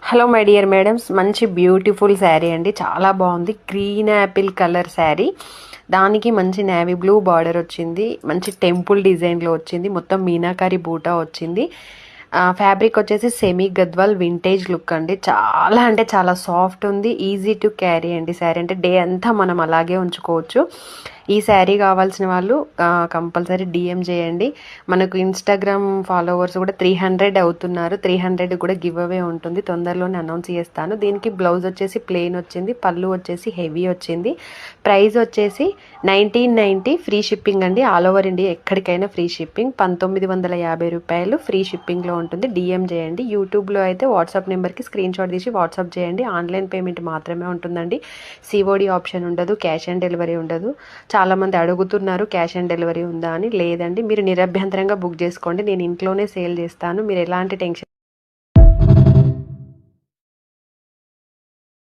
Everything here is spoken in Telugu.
హలో మై డియర్ మేడమ్స్, మంచి బ్యూటిఫుల్ శారీ అండి. చాలా బాగుంది. గ్రీన్ యాపిల్ కలర్ శారీ, దానికి మంచి నేవీ బ్లూ బార్డర్ వచ్చింది. మంచి టెంపుల్ డిజైన్లో వచ్చింది. మొత్తం మీనాకారి బూటా వచ్చింది. ఫ్యాబ్రిక్ వచ్చేసి సెమీ గద్వాల్ వింటేజ్ లుక్ అండి. చాలా అంటే చాలా సాఫ్ట్ ఉంది. ఈజీ టు క్యారీ అండి. శారీ అంటే డే అంతా మనం అలాగే ఉంచుకోవచ్చు. ఈ శారీ కావాల్సిన వాళ్ళు కంపల్సరీ డిఎం చేయండి. మనకు ఇన్స్టాగ్రామ్ ఫాలోవర్స్ కూడా 300 అవుతున్నారు. 300 కూడా గివ్ అవే ఉంటుంది. తొందరలోనే అనౌన్స్ చేస్తాను. దీనికి బ్లౌజ్ వచ్చేసి ప్లెయిన్ వచ్చింది. పళ్ళు వచ్చేసి హెవీ వచ్చింది. ప్రైస్ వచ్చేసి 1990 ఫ్రీ షిప్పింగ్ అండి. ఆల్ ఓవర్ ఇండియా ఎక్కడికైనా ఫ్రీ షిప్పింగ్. 1950 రూపాయలు ఫ్రీ షిప్పింగ్లో ఉంటుంది. డిఎం చేయండి. యూట్యూబ్లో అయితే వాట్సాప్ నెంబర్కి స్క్రీన్ షాట్ తీసి వాట్సాప్ చేయండి. ఆన్లైన్ పేమెంట్ మాత్రమే ఉంటుందండి. సిఓడి ఆప్షన్ ఉండదు. క్యాష్ ఆన్ డెలివరీ ఉండదు. చాలామంది అడుగుతున్నారు క్యాష్ ఆన్ డెలివరీ ఉందా అని. లేదండి, మీరు నిరభ్యంతరంగా బుక్ చేసుకోండి. నేను ఇంట్లోనే సేల్ చేస్తాను. మీరు ఎలాంటి టెన్షన్